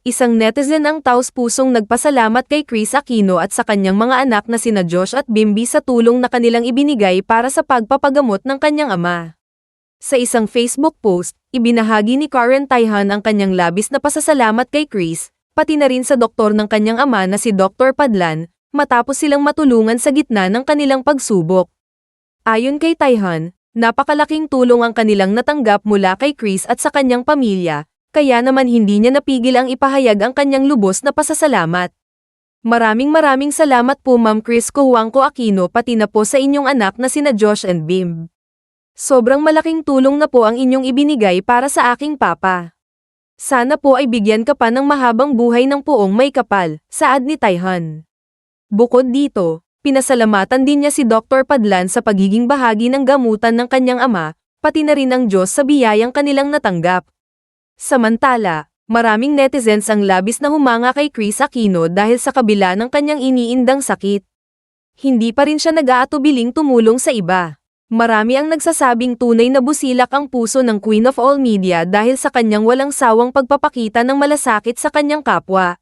Isang netizen ang taos-pusong nagpasalamat kay Kris Aquino at sa kanyang mga anak na sina Josh at Bimby sa tulong na kanilang ibinigay para sa pagpapagamot ng kanyang ama. Sa isang Facebook post, ibinahagi ni Karen Tayhan ang kanyang labis na pasasalamat kay Kris, pati na rin sa doktor ng kanyang ama na si Dr. Padlan, matapos silang matulungan sa gitna ng kanilang pagsubok. Ayon kay Tayhan, napakalaking tulong ang kanilang natanggap mula kay Kris at sa kanyang pamilya, kaya naman hindi niya napigil ang ipahayag ang kanyang lubos na pasasalamat. Maraming salamat po Ma'am Kris Cojuangco Aquino pati na po sa inyong anak na sina Josh and Bim. Sobrang malaking tulong na po ang inyong ibinigay para sa aking papa. Sana po ay bigyan ka pa ng mahabang buhay ng poong may kapal, saad ni Tayhan. Bukod dito, pinasalamatan din niya si Dr. Padlan sa pagiging bahagi ng gamutan ng kanyang ama, pati na rin ang Diyos sa biyayang kanilang natanggap. Samantala, maraming netizens ang labis na humanga kay Kris Aquino dahil sa kabila ng kanyang iniindang sakit. Hindi pa rin siya nag-aatubiling tumulong sa iba. Marami ang nagsasabing tunay na busilak ang puso ng Queen of All Media dahil sa kanyang walang sawang pagpapakita ng malasakit sa kanyang kapwa.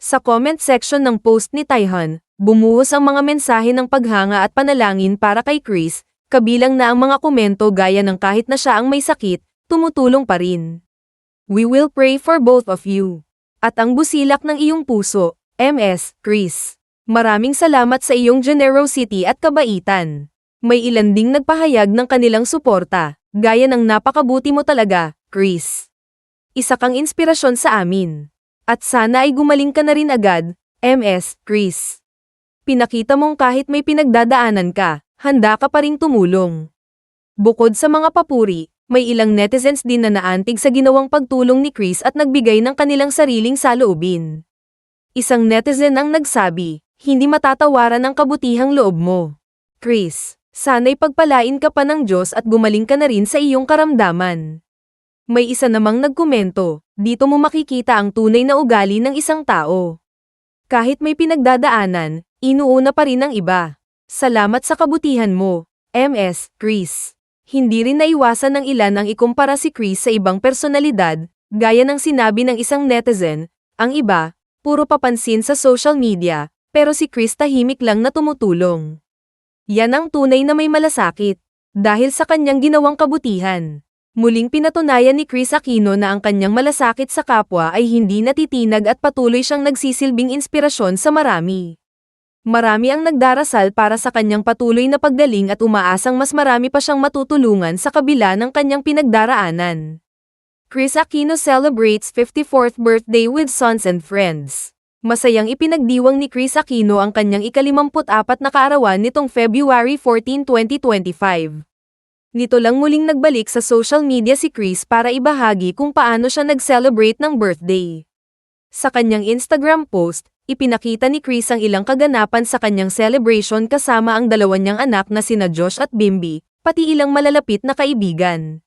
Sa comment section ng post ni Tayhan, bumuhos ang mga mensahe ng paghanga at panalangin para kay Kris, kabilang na ang mga komento gaya ng kahit na siya ang may sakit, tumutulong pa rin. We will pray for both of you. At ang busilak ng iyong puso, MS, Kris. Maraming salamat sa iyong generosity at kabaitan. May ilan ding nagpahayag ng kanilang suporta, gaya ng napakabuti mo talaga, Kris. Isa kang inspirasyon sa amin. At sana ay gumaling ka na rin agad, MS, Kris. Pinakita mong kahit may pinagdadaanan ka, handa ka pa ring tumulong. Bukod sa mga papuri, may ilang netizens din na naantig sa ginawang pagtulong ni Kris at nagbigay ng kanilang sariling saloobin. Isang netizen ang nagsabi, hindi matatawaran ang kabutihang loob mo. Kris, sana'y pagpalain ka pa ng Diyos at gumaling ka na rin sa iyong karamdaman. May isa namang nagkomento, dito mo makikita ang tunay na ugali ng isang tao. Kahit may pinagdadaanan, inuuna pa rin ang iba. Salamat sa kabutihan mo, MS, Kris. Hindi rin naiwasan ng ilan ang ikumpara si Kris sa ibang personalidad, gaya ng sinabi ng isang netizen, ang iba, puro papansin sa social media, pero si Kris tahimik lang na tumutulong. Yan ang tunay na may malasakit, dahil sa kanyang ginawang kabutihan. Muling pinatunayan ni Kris Aquino na ang kanyang malasakit sa kapwa ay hindi natitinag at patuloy siyang nagsisilbing inspirasyon sa marami. Marami ang nagdarasal para sa kanyang patuloy na paggaling at umaasang mas marami pa siyang matutulungan sa kabila ng kanyang pinagdaraanan. Kris Aquino celebrates 54th birthday with sons and friends. Masayang ipinagdiwang ni Kris Aquino ang kanyang ika-54 na kaarawan nitong February 14, 2025. Nito lang muling nagbalik sa social media si Kris para ibahagi kung paano siya nag-celebrate ng birthday. Sa kanyang Instagram post, ipinakita ni Kris ang ilang kaganapan sa kanyang celebration kasama ang dalawa niyang anak na sina Josh at Bimby, pati ilang malalapit na kaibigan.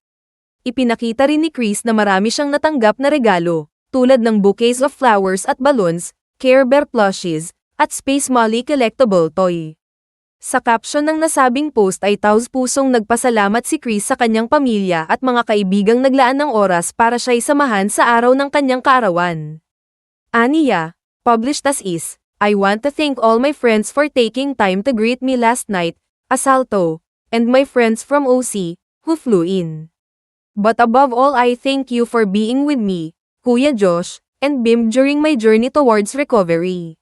Ipinakita rin ni Kris na marami siyang natanggap na regalo, tulad ng bouquets of flowers at balloons, Care Bear plushies, at Space Molly collectible toy. Sa caption ng nasabing post ay taos-pusong nagpasalamat si Kris sa kanyang pamilya at mga kaibigang naglaan ng oras para siya'y samahan sa araw ng kanyang kaarawan. Aniya, published as is, I want to thank all my friends for taking time to greet me last night, Asalto, and my friends from OC, who flew in. But above all I thank you for being with me, Kuya Josh, and Bim during my journey towards recovery.